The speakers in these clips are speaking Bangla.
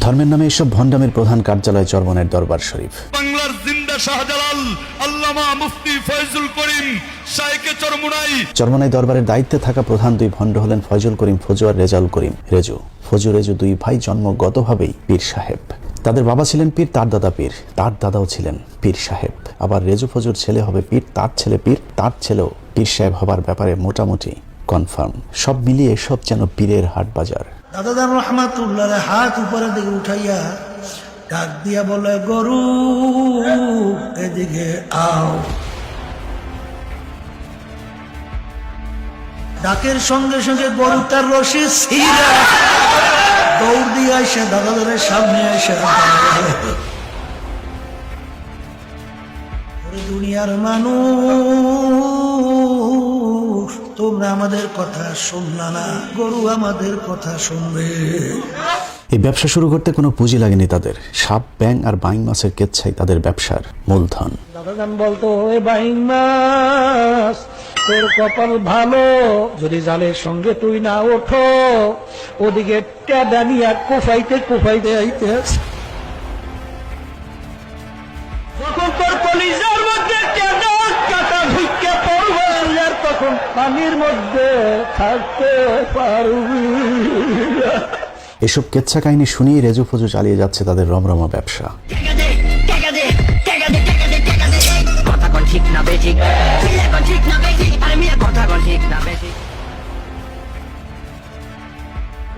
ধর্মের নামে এসব ভণ্ডামের প্রধান কার্যালয় চরমনাইয়ের দরবার শরীফ। বাংলার জিন্দা শাহজালাল আল্লামা মুফতি ফয়জুল করিম শাইখে চরমনাই। চরমনাই দরবারের দায়িত্বে থাকা প্রধান দুই ভণ্ড হলেন ফয়জুল করিম ফজু আর রেজাউল করিম রেজু। ফজু রেজু দুই ভাই জন্মগতভাবেই পীর সাহেব। তাদের বাবা ছিলেন পীর, তার দাদা পীর, তার দাদাও ছিলেন পীর সাহেব। আবার রেজু ফজুর ছেলে হবে পীর, তার ছেলে পীর, তার ছেলেও পীর সাহেব হবার ব্যাপারে মোটামুটি কনফার্ম। সব মিলিয়ে সব যেন পীরের হাট বাজার। দাদাদার রহমাতুল্লাহ হাত উপরে দিকে উঠাইয়া ডাক দিয়া বলে, গরু এদিকে আও। ডাকের সঙ্গে সঙ্গে গরু তার রশি ছিঁড়া দৌড় দিয়ে আসে দাদাদারের সামনে এসে দুনিয়ার মানুষ, তোমরা আমাদের কথা শুনলা না, গরু আমাদের কথা শুনবে। এই ব্যবসা শুরু করতে কোনো পুঁজি লাগেনি তাদের। সাপ, ব্যাং আর বাইং মাছের কেচ্ছাই তাদের ব্যবসার মূলধন। দাদাজান বলতো, ওই বাইং মাছ তোর কপাল ভালো, যদি জালের সঙ্গে তুই না ওঠো, ওদিকে টেডা নিয়ে কোফাইতে কোফাইতে আইতে যখন তোর কলিজার মধ্যে টেডা কাটা ঢুকে পড়বে, আর তখন পানির মধ্যে থাকতে পারবি। এসব কেচ্ছা কাহিনী শুনিয়ে রেজু ফজু চালিয়ে যাচ্ছে তাদের রমরমা ব্যবসা।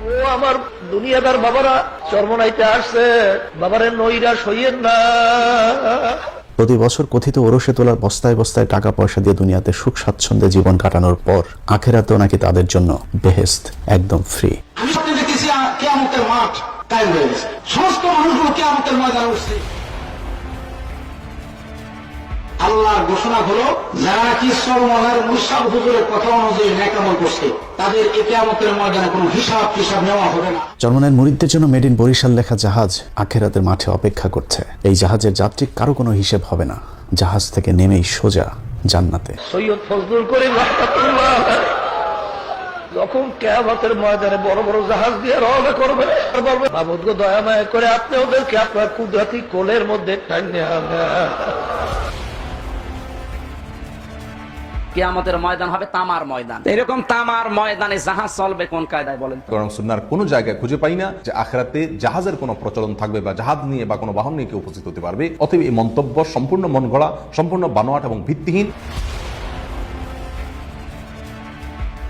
ও আমার দুনিয়াদার বাবারা, চরমনাইতে আসছে, বাবারে নৈরাশ হইয়েন না। প্রতি বছর কথিত ওরসে তোলার বস্তায় বস্তায় টাকা পয়সা দিয়ে দুনিয়াতে সুখ স্বাচ্ছন্দ্যে জীবন কাটানোর পর আখেরাতেও নাকি তাদের জন্য বেহেশত একদম ফ্রি। আমি স্বপ্নে দেখতেছি কিয়ামতের মাঠ কায়েম হয়ে গেছে, সমস্ত মানুষগুলো কিয়ামতের ময়দানে উঠছে। আল্লাহর ঘোষণা হলো, যারা নাকি চরমনাইয়ের মুশাব হুজুরের কথা অনুযায়ী নেক আমল করছে, তাদের এই কিয়ামতের ময়দানে কোনো হিসাব নেওয়া হবে না। চরমনাইয়ের মুরিদদের জন্য মেড ইন বরিশাল লেখা জাহাজ আখেরাতের মাঠে অপেক্ষা করছে। এই জাহাজের যাত্রী কারো কোনো হিসেব হবে না। জাহাজ থেকে নেমেই সোজা জান্নাতে। সৈয়দ ফজলুল করিম রাহমাতুল্লাহ যখন কিয়ামতের ময়দানে বড় বড় জাহাজ দিয়ে রওনা করবে, মাহমুদ গো দয়া মায়া করে আপনি ওদেরকে আপনার কুদরতি কোলের মধ্যে টানিয়ে আনেন। কিয়ামতের ময়দান হবে তামার ময়দান। এরকম তামার ময়দানে জাহাজ চলবে কোন কায়দায় বলেন? কোরআন সুন্নাহর কোনো জায়গায় খুঁজে পাই না যে আখিরাতে জাহাজের কোনো প্রচলন থাকবে বা জাহাজ নিয়ে বা কোনো বাহন নিয়ে কেউ উপস্থিত হতে পারবে। অতএব এই মন্তব্য সম্পূর্ণ মন গড়া, সম্পূর্ণ বানোয়াট এবং ভিত্তিহীন।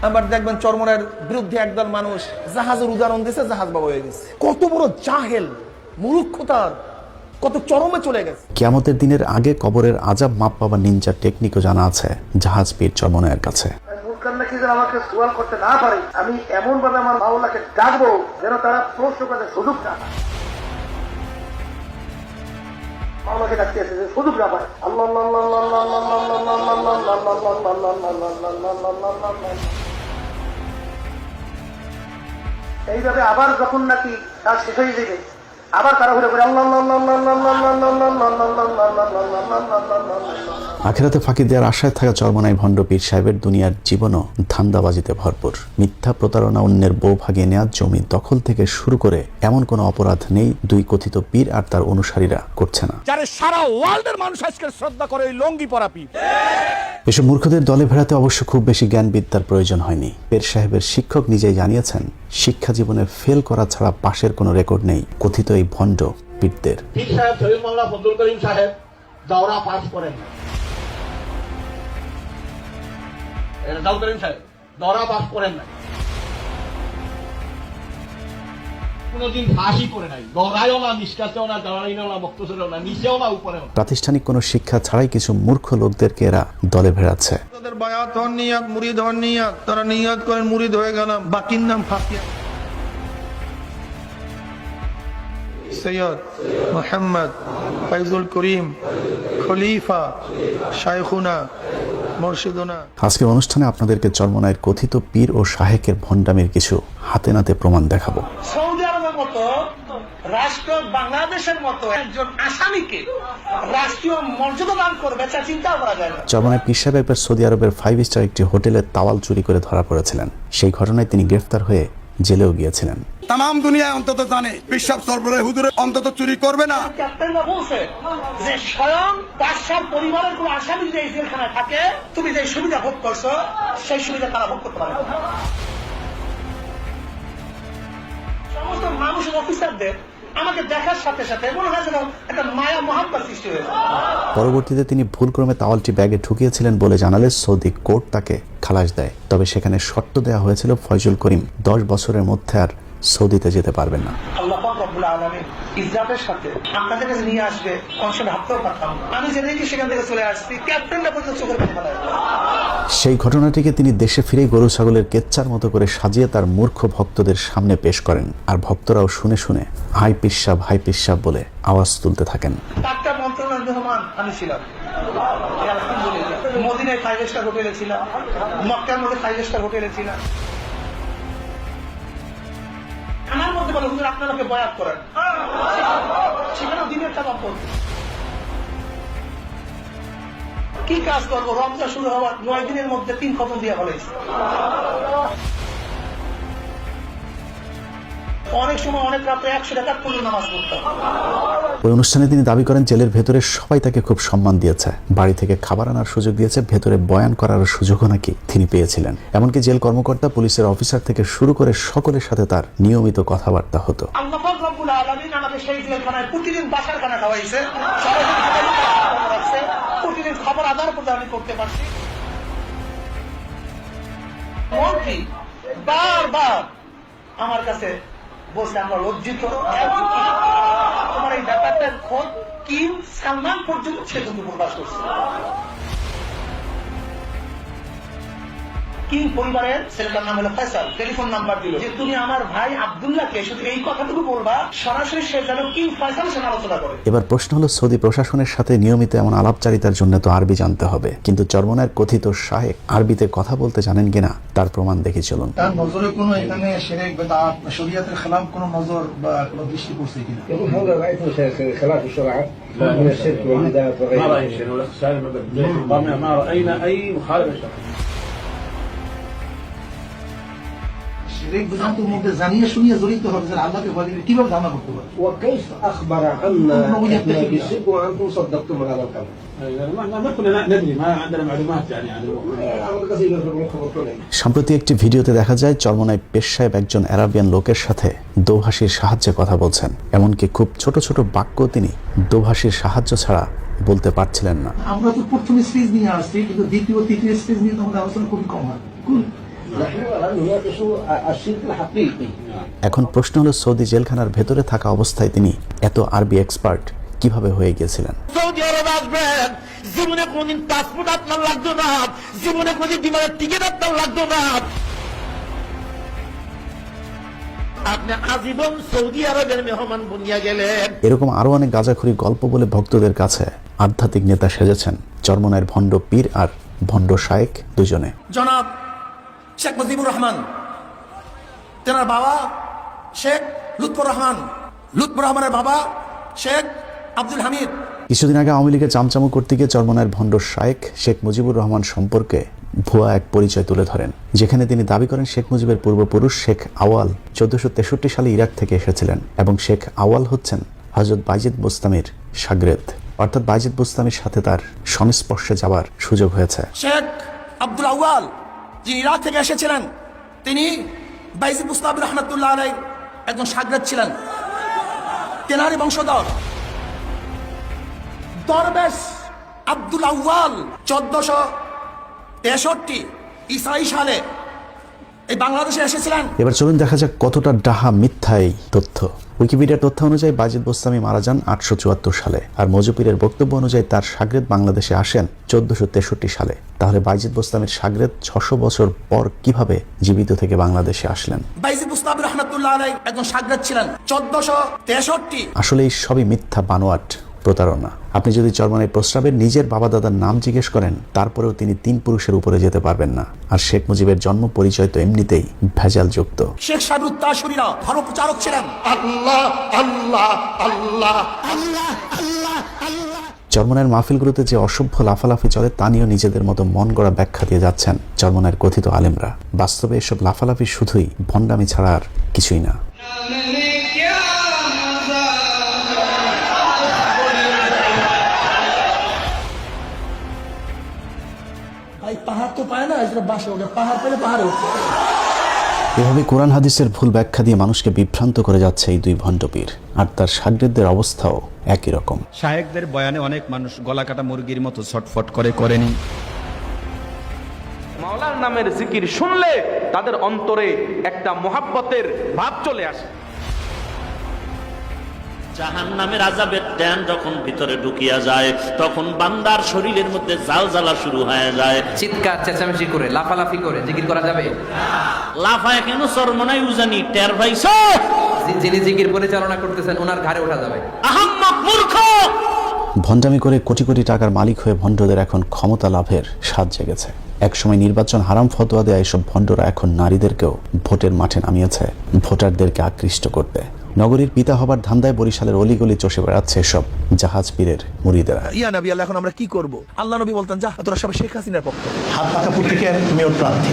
আবার দেখবেন চরমনাইয়ের বিরুদ্ধে একদল মানুষ জাহাজের উদাহরণ দিয়েছে, জাহাজ বাবা হয়ে গেছে। কত বড় জাহেল, মূর্খতার কত চরমে চলে গেছে। কিয়ামতের দিনের আগে কবরের আজাব মাপ পাবার নিনজার টেকনিকও জানা আছে জাহাজ পীর চরমনাইয়ের কাছে। আমাকে সোয়াল করতে না পারে, আমি এমন ভাবে আমার মাওলাকে ডাকবো যেন তারা প্রশ্ন করতে সুযোগ না পায়। মাওলাকে ডাকতে এসেছে, সুযোগ না পায়। আল্লাহ এইভাবে আবার যখন নাকি কাজ শেষ হয়ে যাবে, আবার তারা ঘুরে ঘুরে আখিরাতে ফাঁকি দেওয়ার আশায় থাকা চরমনাই ভণ্ড পীর সাহেবের দুনিয়ার জীবনও ধান্দাবাজিতে ভরপুর। মিথ্যা প্রতারণা, অন্যের বউ ভাগিয়ে নেওয়া, জমি দখল থেকে শুরু করে এমন কোনো অপরাধ নেই দুই কথিত পীর আর তার অনুসারীরা করছে না। যারা সারা ওয়ার্ল্ডের মানুষ আজকে শ্রদ্ধা করে ওই লঙ্গি পরা পীর। এসব মূর্খদের দলে ভেড়াতে অবশ্য খুব বেশি জ্ঞানবিদ্যার প্রয়োজন হয়নি। পীর সাহেবের শিক্ষক নিজেই জানিয়েছেন, শিক্ষা জীবনে ফেল করা ছাড়া পাশের কোনো রেকর্ড নেই কথিত এই ভণ্ড পীরদের। পীর সাহেব শহীদ মোল্লা ফজলুল করিম সাহেব দাওরা পাস করেন না। রেজাউল করিম সাহেব দাওরা পাস করেন না, কোনদিন ফাঁসি করে নাই, দৌড়ায়ও না, নিষ্কাশেও না, দাঁড়াইও না, বক্তব্যও না, নিচেও না, উপরেও না। প্রাতিষ্ঠানিক কোনো শিক্ষা ছাড়াই কিছু মূর্খ লোকদেরকে এরা দলে ভেড়াচ্ছে। তাদের বায়াত হন নিয়াত, মুরিদ হন নিয়াত, তারা নিয়াত করেন মুরিদ হয়ে গেলাম, বাকির নাম ফাঁসিয়া। সৈয়দ মোহাম্মদ ফয়জুল করিম খলিফা শাইখুনা মুর্শিদুনা। আজকের অনুষ্ঠানে আপনাদেরকে চরমনাইয়ের কথিত পীর ও শাহেকের ভণ্ডামির কিছু হাতে নাতে প্রমাণ দেখাবো। সৌদি আরবের মতো রাষ্ট্র বাংলাদেশের মতো একজন আসামিকে রাষ্ট্রীয় মর্যাদা দান করবে, তা চিন্তা করা যায় না। চরমনাই পীর সাহেব একবার সৌদি আরবের 5 স্টার একটি হোটেলে তাওয়াল চুরি করে ধরা পড়েছিলেন। সেই ঘটনায় তিনি গ্রেফতার হয়ে জেলেও গিয়েছিলেন। তাম দুনিয়ায় অন্তত জানে বিশ্বাস সরবরাহ হুজুরে অন্তত চুরি করবে না। ক্যাপ্টেনরা বলছে যে স্বয়ং বাদশার পরিবারের কোন আসামি যে জেলখানায় থাকে, তুমি যে সুবিধা ভোগ করছো সেই সুবিধা তারা ভোগ করতে পারে না। সমস্ত মানুষের অফিসারদের আমাকে দেখার সাথে সাথে মনে হয় যেন একটা মায়া মহাব্বত সৃষ্টি হয়েছে। পরবর্তীতে তিনি ভুলক্রমে তাওয়ালটি ব্যাগে ঢুকিয়েছিলেন বলে জানালে সৌদি কোর্ট তাকে খালাস দেয়। তবে সেখানে শর্ত দেওয়া হয়েছিল ফয়জুল করিম 10 বছরের মধ্যে আর সৌদিতে যেতে পারবেন না। আল্লাহ পাক রব্বুল আলামিন ইজ্জতের সাথে আপনাদের কাছে নিয়ে আসবে, কনসে ভাবতেও পারতাম না। আমি যে দেখি সেখান থেকে চলে আসছি, ক্যাপ্টেনরা পর্যন্ত চোখের পানি ফেলায়। সেই ঘটনাটিকে তিনি দেশে ফিরে গরু ছাগলের কেচ্চার মতো করে সাজিয়ে তার মূর্খ ভক্তদের সামনে পেশ করেন। আর ভক্তরাও শুনে শুনে হাই পিসাব বলে আওয়াজ তুলতে থাকেন। ডাক্তার মন্ত্রণালয়ের মেহমান আমি ছিলাম। মদিনায় 5 স্টার হোটেলে ছিলাম, মক্কার মধ্যে 5 স্টার হোটেলে ছিলাম। আমার মধ্যে বলে হুজুর আপনার লোকে বয়াত করেন, সেখানে দিনের চাপ কি কাজ করবো? রমজান শুরু হওয়ার 9 দিনের মধ্যে 3 খতম দিয়ে ফেলেছে। অনেক সময় অনেক রাত্রে 100 টাকা পর্যন্ত নামাজ পড়তাম। ওই অনুষ্ঠানে তিনি দাবি করেন জেলের ভেতরে সবাই তাকে খুব সম্মান দিয়েছে, বাড়ি থেকে খাবার আনার সুযোগ দিয়েছে, ভেতরে বয়ান করার সুযোগও নাকি তিনি পেয়েছিলেন। এমনকি জেল কর্মকর্তা, পুলিশের অফিসার থেকে শুরু করে সকলের সাথে তার নিয়মিত কথাবার্তা হতো। আল্লাহ পাক রব্বুল আলামিন আমাকে সেই জেলখানায় প্রতিদিন বাসার খানা খাওয়াইছে, প্রতিদিন খবর আদান প্রদান আমি করতে পারছি। মন্ত্রী বারবার আমার কাছে বলছে আমরা লজ্জিত, তোমার এই ব্যাপারটার খোঁজ কিং সালমান পর্যন্ত সে কিন্তু প্রকাশ করছে। কিং পরিবারের ছেলেটার নাম হলো ফয়সাল, টেলিফোন নাম্বার দিল যে তুমি আমার ভাই আব্দুল্লাহকে শুধু এই কথাটুকু বলবা, সরাসরি সে যেন কিং ফয়সালের সাথে আলোচনা করে। এবার প্রশ্ন হলো, সৌদি প্রশাসনের সাথে নিয়মিত এমন আলাপচারিতার জন্য তো আরবি জানতে হবে, কিন্তু চরমনায়ের কথিত শাহেক আরবিতে কথা বলতে জানেন কিনা তার প্রমাণ দেখি চলুন। তার নজরে কোনো এখানে শিরক বিদআত শরীয়তের খেলাফ কোনো নজর বা কোনো দৃষ্টি পড়ছে কিনা? هذا رأيته خلاف الشرع من الشرك والبدعات وغيره. ما رأينا شيء ولا ما رأينا أي مخالفة شرعية. শিরক বিদআতের মধ্যে জানিয়ে শুনিয়ে জড়িত হবে যে আল্লাহকে বলে কিভাবে ধারণা করতে পারে? وكيف أخبر عنا بالشرك وأنتم صدقتم هذا الخبر؟ ما كنا ندري ما عندنا معلومات يعني عن সম্প্রতি একটি ভিডিওতে দেখা যায় চরমনায় পেশ সাহেব একজন আরাবিয়ান লোকের সাথে দোভাষীর সাহায্যে কথা বলছেন। এমনকি খুব ছোট ছোট বাক্য তিনি দোভাষীর সাহায্য ছাড়া বলতে পারছিলেন না। আমরা তো প্রথম স্টেজ নিয়ে আসছি, কিন্তু দ্বিতীয় তৃতীয় স্টেজ নিয়ে আমাদের আলোচনা খুবই কম হয়। এখন প্রশ্ন হলো, সৌদি জেলখানার ভেতরে থাকা অবস্থায় তিনি এত আরবি এক্সপার্ট কিভাবে হয়ে গিয়েছিলেন? সৌদি আরব আসবেন, জীবনে কোনদিন পাসপোর্ট আপনার লাগতো না, জীবনে কোনদিন বিমানের টিকিট আপনার লাগতো না, আপনি আজীবন সৌদি আরবের মেহমান বনিয়া গেলেন। এরকম আরো অনেক গাঁজাখুরি গল্প বলে ভক্তদের কাছে আধ্যাত্মিক নেতা সেজেছেন চরমনায়ের ভণ্ড পীর আর ভণ্ড শায়েক দুজনে। জনাব শেখ মুজিবুর রহমান, তেনার বাবা শেখ লুৎফর রহমান, লুৎফর রহমানের বাবা শেখ আব্দুল হামিদ। কিছুদিন আগে আওয়ামী লীগের চামচামো করতে গিয়ে চরমনায়ের ভণ্ড শায়েক শেখ মুজিবুর রহমান সম্পর্কে ভুয়া এক পরিচয় তুলে ধরেন, যেখানে তিনি দাবি করেন শেখ মুজিবের পূর্বপুরুষ শেখ আওয়াল 1463 সালে ইরাক থেকে এসেছিলেন এবং শেখ আওয়াল হচ্ছেন হযরত বাইজিদ বুস্তামির শাগরেদ, অর্থাৎ বাইজিদ বুস্তামির সাথে তার সংস্পর্শে যাওয়ার সুযোগ হয়েছে। শেখ আব্দুল আওয়াল যিনি ইরাক থেকে এসেছিলেন, তিনি বাইজিদ বুস্তামি রহমাতুল্লাহ আলাইহির একজন শাগরেদ ছিলেন, তেনারই বংশধর। দরবেশ আব্দুল আওয়াল 1463 ইসরাই সালে এই বাংলাদেশে এসেছিলেন। এবার চলুন দেখা যাক কতটা ডাহা মিথ্যা এই তথ্য। উইকিপিডিয়ার তথ্য অনুযায়ী বাইজিদ বুস্তামি মারা যান 874 সালে, আর মজুপীরের বক্তব্য অনুযায়ী তার শাগরেদ বাংলাদেশে আসেন 1463 সালে। তাহলে বাইজিদ বুস্তামির শাগরেদ 600 বছর পর কিভাবে জীবিত থেকে বাংলাদেশে আসলেন? বাইজিদ বুস্তামি রহমাতুল্লাহ আলাইহি একজন শাগরেদ ছিলেন 1463। আসলে এই সবই মিথ্যা, বানোয়াট, প্রতারণা। আপনি যদি চরমনায় প্রস্রাবের নিজের বাবা দাদার নাম জিজ্ঞেস করেন, তারপরেও তিনি 3 পুরুষের উপরে যেতে পারবেন না। আর শেখ মুজিবের জন্ম পরিচয় তো এমনিতেই ভেজাল যুক্ত। শেখ সাহেবুত তাশরীরা ধর্মপ্রচারক ছিলেন। আল্লাহ আল্লাহ আল্লাহ আল্লাহ আল্লাহ আল্লাহ। চরমনায়ের মাহফিলগুলোতে যে অসভ্য লাফালাফি চলে তা নিয়েও নিজেদের মতো মন গড়া ব্যাখ্যা দিয়ে যাচ্ছেন চরমনায়ের কথিত আলেমরা। বাস্তবে এসব লাফালাফি শুধুই ভণ্ডামি ছাড়া আর কিছুই না। ভাই পাহাড় তো পায় না, এটা বাসে ওঠে, পাহাড় পেলে পাহাড়ে ওঠে। এভাবে কোরআন হাদিসের ভুল ব্যাখ্যা দিয়ে মানুষকে বিভ্রান্ত করে যাচ্ছে এই দুই ভণ্ডপীর, আর তার শাগরেদদের অবস্থাও একই রকম। শায়েখদের বয়ানে অনেক মানুষ গলা কাটা মুরগির মতো ছটফট করেনি। মাওলার নামের জিকির শুনলে তাদের অন্তরে একটা মোহাব্বতের ভাব চলে আসে। জাহান্নামের আযাবের ট্যান যখন ভিতরে ঢুকিয়া যায় তখন বান্দার শরীরের মধ্যে জ্বালা শুরু হয়ে যায়। চিৎকার চেঁচামেচি করে লাফালাফি করে জিকির করা যাবে? লাফায় কেন চরমনাই উজানি টের পাইছো? যিনি জিকির পরিচালনা করতেছেন ওনার ঘাড়ে ওঠা যাবে। আহাম্মক মূর্খ! ভণ্ডামি করে কোটি কোটি টাকার মালিক হয়ে ভণ্ডদের এখন ক্ষমতা লাভের স্বাদ জেগেছে। একসময় নির্বাচন হারাম ফতোয়া দেয়া এসব ভণ্ডরা এখন নারীদেরকেও ভোটের মাঠে নামিয়েছে ভোটারদেরকে আকৃষ্ট করতে। নগরীর পিতা হবার ধান্দায় বরিশালের অলিগলি চষে বেড়াচ্ছে এসব জাহাজ পীরের মুরিদেরা। ইয়া নবী আল্লাহ, এখন আমরা কি করব? আল্লাহ নবী বলতেন, যা তোরা সব শেখ হাসিনার পক্ষ। হাত পাকা পত্রিকার মেয়র প্রার্থী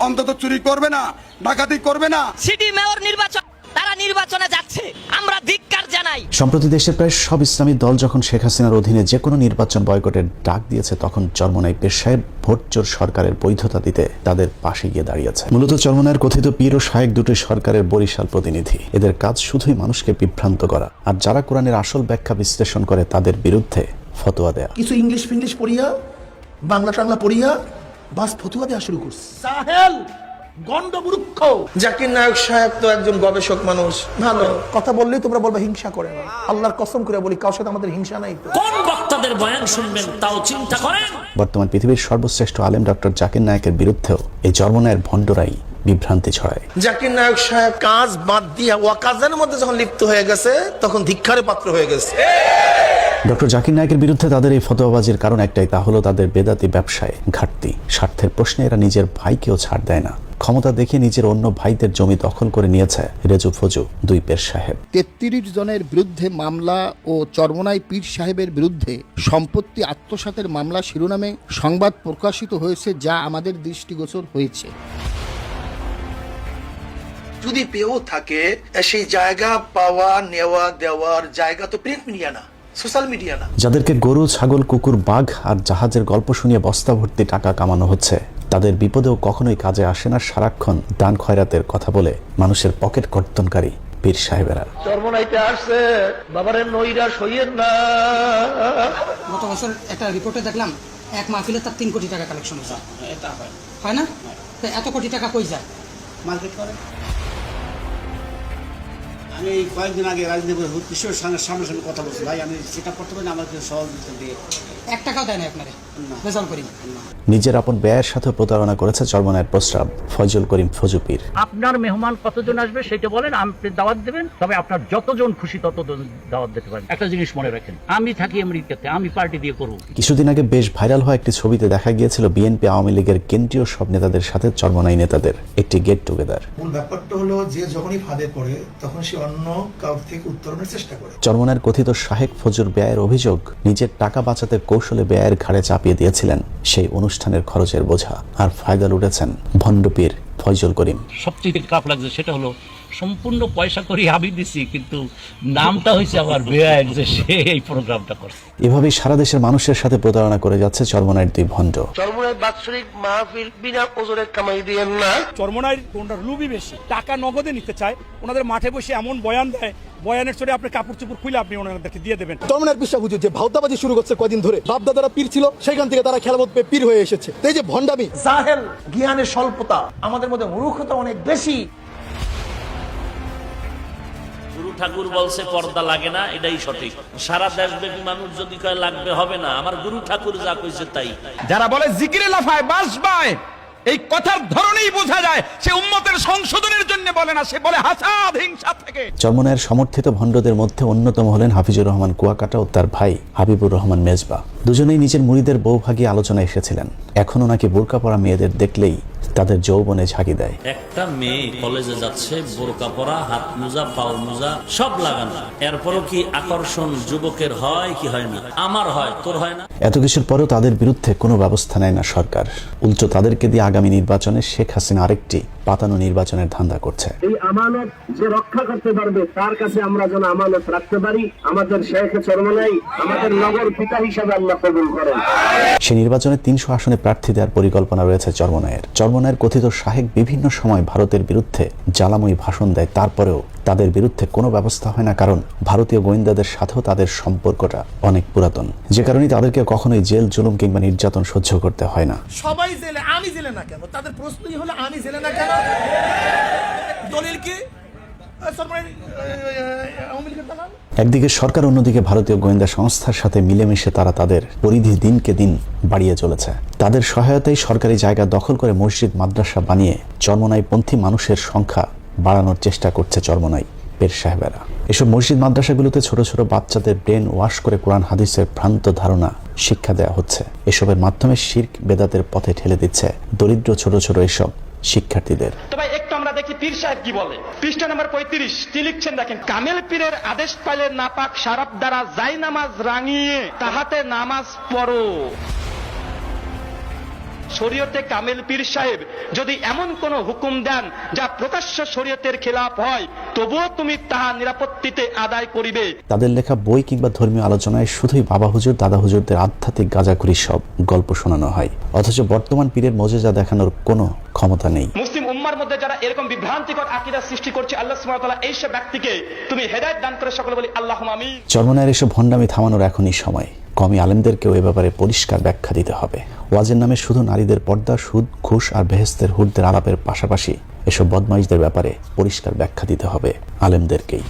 অন্তত চুরি করবে না, ডাকাতি করবে না। সিটি মেয়র নির্বাচন, তারা নির্বাচনে যাচ্ছে, আমরা ধিক্কার জানাই। সম্প্রতি দেশের প্রায় সব ইসলামী দল যখন শেখ হাসিনার অধীনে যে কোনো নির্বাচন বয়কটের ডাক দিয়েছে, তখন চরমনাই পীর সাহেব ভোটচোর সরকারের বৈধতা দিতে তাদের পাশে গিয়ে দাঁড়িয়েছে। মূলত চরমনায়ের কথিত পীর ও শায়েক দুটি সরকারের বরিশাল প্রতিনিধি। এদের কাজ শুধুই মানুষকে বিভ্রান্ত করা, আর যারা কোরআনের আসল ব্যাখ্যা বিশ্লেষণ করে তাদের বিরুদ্ধে ফতোয়া দেয়া। কিছু ইংলিশ ফিংলিশ পড়িয়া, বাংলা টাংলা পড়িয়া বাস ফতুয়া দেওয়া শুরু করছে। সাহেল গন্ডমূর্খ। জাকির নায়ক সাহেব তো একজন গবেষক মানুষ, ভালো কথা বললেই তোমরা বলবে হিংসা করে না। আল্লাহর কসম করে বলি, কারোর সাথে আমাদের হিংসা নাই। কোন বক্তাদের বয়ান শুনবেন তাও চিন্তা করেন। বর্তমান পৃথিবীর সর্বশ্রেষ্ঠ আলেম ডক্টর জাকির নায়কের বিরুদ্ধেও এই চরমনায়ের ভণ্ডরাই বিভ্রান্তি ছড়ায়। জাকির নায়ক সাহেব কাজ বাদ দিয়া ওয়াকাজের মধ্যে যখন লিপ্ত হয়ে গেছে, তখন ধিক্কারে পাত্র হয়ে গেছে। ডক্টর জাকির নায়কের বিরুদ্ধে তাদের এই ফতোয়াবাজির কারণ একটাই, তা হলো তাদের বেদাতি ব্যবসায় ঘাটতি। স্বার্থের প্রশ্নে এরা নিজের ভাইকেও ছাড় দেয় না। ক্ষমতা দেখিয়ে নিজের অন্য ভাইদের জমি দখল করে নিয়েছে রেজু ফজু দুই পীর সাহেব। ৩৩ জনের বিরুদ্ধে মামলা ও চরমনাই পীর সাহেবের বিরুদ্ধে সম্পত্তি আত্মসাতের মামলা শিরোনামে সংবাদ প্রকাশিত হয়েছে, যা আমাদের দৃষ্টিগোচর হয়েছে। যদি পেয়েও থাকে, সেই জায়গা পাওয়া নেওয়া দেওয়ার জায়গা তো প্রিন্ট মিডিয়া না, সোশ্যাল মিডিয়া না। যাদেরকে গরু, ছাগল, কুকুর, বাঘ আর জাহাজের গল্প শুনিয়ে বস্তা ভর্তি টাকা কামানো হচ্ছে, তাদের বিপদেও কখনোই কাজে আসে না সারাক্ষণ দান খয়রাতের কথা বলে মানুষের পকেট কর্তনকারী পীর সাহেবেরা। চরমনাইতে আসছে, বাবারে নৈরাশ হইয়েন না। গত বছর একটা রিপোর্টে দেখলাম এক মাহফিলে তার 3 কোটি টাকা কালেকশন হয়েছে। হয় না? এত কোটি টাকা কই যায়? মার্কেট করে। আমি কয়েকদিন আগে রাজনীতি সামনাসামনি কথা বলছি, ভাই আমি সেটা করতে পারি না, আমাকে সহযোগিতা দিয়ে 1 টাকাও দেয় না আপনারে, বেজাল করি। নিজের আপন ব্যয়ের সাথে প্রতারণা করেছে চরমনায়ের প্রস্রাব ফয়জুল করিম ফজু পীর। আপনার মেহমান কতজন আসবে সেটা বলেন, আপনি দাওয়াত দেবেন, তবে আপনার যতজন খুশি ততজন দাওয়াত দিতে পারেন। একটা জিনিস মনে রাখেন, আমি থাকি আমেরিকাতে, আমি পার্টি দিয়ে করব। কিছুদিন আগে বেশ ভাইরাল হওয়া একটি ছবিতে দেখা গিয়েছিল বিএনপি আওয়ামী লীগের কেন্দ্রীয় সব নেতাদের সাথে চরমনাই নেতাদের একটি গেট টুগেদার। মূল ব্যাপারটা হলো যে যখনই ফাঁদে পড়ে তখন সে অন্য কাউর থেকে উত্তরণের চেষ্টা করে। চরমনায়ের কথিত শাহেক ফজুর ব্যয়ের অভিযোগ, নিজের টাকা বাঁচাতে কৌশলে ব্যয়ের ঘাড়ে চাপিয়ে দিয়েছিলেন সেই অনুষ্ঠানের খরচের বোঝা, আর ফায়দা লুটেছেন ভণ্ডপীর ফয়জুল করিম। সবচেয়ে খারাপ লাগছে সেটা হলো সম্পূর্ণ পয়সা করে আমি দিছি, কিন্তু নামটা হয়েছে আমার বেআইন, যে সে এই প্রোগ্রামটা করছে। এভাবেই সারা দেশের মানুষের সাথে প্রতারণা করে যাচ্ছে চরমনায়ের দুই ভণ্ড। চরমনাই বাৎসরিক মাহফিল বিনা ওজরে কামাই দিয়েন না। চরমনাইর কোনটা লুবি বেশি, টাকা নগদে নিতে চায়, ওনাদের মাঠে বসে এমন বয়ান দেয়, বয়ানের চড়ে আপনি কাপড় চোপড় খুলে আপনি ওনাদেরকে দিয়ে দেবেন। চরমনাইয়ের বিশ্বাস হুজুর যে ভাওতাবাজি শুরু করছে কয়দিন ধরে, বাপ দাদারা পীর ছিল, সেখান থেকে তারা খেলামত পেয়ে পীর হয়ে এসেছে। এই যে ভণ্ডামি, জাহেল, জ্ঞানের স্বল্পতা, আমাদের মধ্যে মূর্খতা অনেক বেশি। গুরু ঠাকুর বলছে পর্দা লাগে না, এটাই সঠিক। সারা দেশব্যাপী মানুষ যদি কয় লাগবে, হবে না। আমার গুরু ঠাকুর যা কইছে তাই। যারা বলে জিকিরে লাফায় বাস বায়, এই কথার ধরনেই বোঝা যায় সে উম্মতের সংশোধনের জন্য বলে না, সে বলে হাসাদ হিংসা থেকে। চরমনায়ের সমর্থিত ভণ্ডদের মধ্যে অন্যতম হলেন হাফিজুর রহমান কুয়াকাটা ও তার ভাই হাবিবুর রহমান মেজবা। দুজনেই নিজের মুরিদের বউভাগী আলোচনায় এসেছিলেন। এখনো নাকি বোরকা পরা মেয়েদের দেখলেই তাদের যৌবনে ঝাঁকি দেয়। একটা মেয়ে কলেজে যাচ্ছে বোরকা পরা, হাত মোজা, পাও মোজা সব লাগানো, এরপরও কি আকর্ষণ যুবকের হয় কি হয় না? আমার হয়, তোর হয় না? এত কিছুর পরেও তাদের বিরুদ্ধে কোনো ব্যবস্থা নেয় না সরকার। উল্টো তাদেরকে দিয়ে আগামী নির্বাচনে শেখ হাসিনা আরেকটি পাতানো নির্বাচনের ধান্দা করছে। এই আমানত যে রক্ষা করতে পারবে তার কাছে আমরা যেন আমানত রাখতে পারি। আমাদের শেখ চরমনাই আমাদের নগর পিতা হিসাবে আল্লাহ কবুল করেন। সে নির্বাচনে 300 আসনে প্রার্থী দেওয়ার পরিকল্পনা রয়েছে চরমনাইয়ের। চরমনাইয়ের কথিত শাহেক বিভিন্ন সময় ভারতের বিরুদ্ধে জ্বালাময়ী ভাষণ দেয়, তারপরেও তাদের বিরুদ্ধে কোনো ব্যবস্থা হয় না, কারণ ভারতীয় গোয়েন্দাদের সাথেও তাদের সম্পর্কটা অনেক পুরাতন, যে কারণে তাদেরকে কখনোই জেল, জুলুম কিংবা নির্যাতন সহ্য করতে হয় না। সবাই জেলে, আমি জেলে না কেন? তাদের প্রশ্নই হলো আমি জেলে না কেন? দলিল কি? একদিকে সরকার, অন্যদিকে ভারতীয় গোয়েন্দা সংস্থার সাথে মিলেমিশে তারা তাদের পরিধি দিনকে দিন বাড়িয়ে চলেছে। তাদের সহায়তায় সরকারি জায়গা দখল করে মসজিদ, মাদ্রাসা বানিয়ে চরমনাইপন্থী মানুষের সংখ্যা বাড়ানোর চেষ্টা করছে চরমনাই পীর সাহেবেরা। এসব মসজিদ, মাদ্রাসাগুলোতে ছোট ছোট বাচ্চাদের ব্রেন ওয়াশ করে কোরআন হাদিসের ভ্রান্ত ধারণা শিক্ষা দেওয়া হচ্ছে। এসবের মাধ্যমে শিরক বেদাতের পথে ঠেলে দিচ্ছে দরিদ্র ছোট ছোট এসব শিক্ষার্থীদের। তবে একটু আমরা দেখি পীর সাহেব কি বলে। পৃষ্ঠা নাম্বার 35 কি লিখছেন দেখেন। কামেল পীরের আদেশ পাইলে নাপাক শারাব দ্বারা যাই নামাজ রাঙিয়ে তাহাতে নামাজ পড়ো। শরীয়তে কামেল পীর সাহেব যদি এমন কোন হুকুম দেন যা প্রকাশ্য শরীয়তের খেলাফ হয়, তবুও তুমি তাহা নিরাপত্তিতে আদায় করিবে। তাদের লেখা বই কিংবা ধর্মীয় আলোচনায় শুধুই বাবা হুজুর, দাদা হুজুরদের আধ্যাত্মিক গাঁজাখুরি সব গল্প শোনানো হয়, অথচ বর্তমান পীরের মজেজা দেখানোর কোনো ক্ষমতা নেই। মুসলিম উম্মার মধ্যে যারা এরকম বিভ্রান্তিকর আকীদা সৃষ্টি করছে, আল্লাহ সুবহানাহু ওয়া তাআলা এই সব ব্যক্তিকে তুমি হেদায়েত দান করে সকলে বলি আল্লাহুম্মা আমিন। চরমনাইয়ের এসব ভণ্ডামি থামানোর এখনই সময়। কওমি আলেমদেরকেও এ ব্যাপারে পরিষ্কার ব্যাখ্যা দিতে হবে। ওয়াজের নামে শুধু নারীদের পর্দা, সুদ, ঘুষ আর বেহেশতের হুরদের আলাপের পাশাপাশি এসব বদমাইশদের ব্যাপারে পরিষ্কার ব্যাখ্যা দিতে হবে আলেমদেরকেই।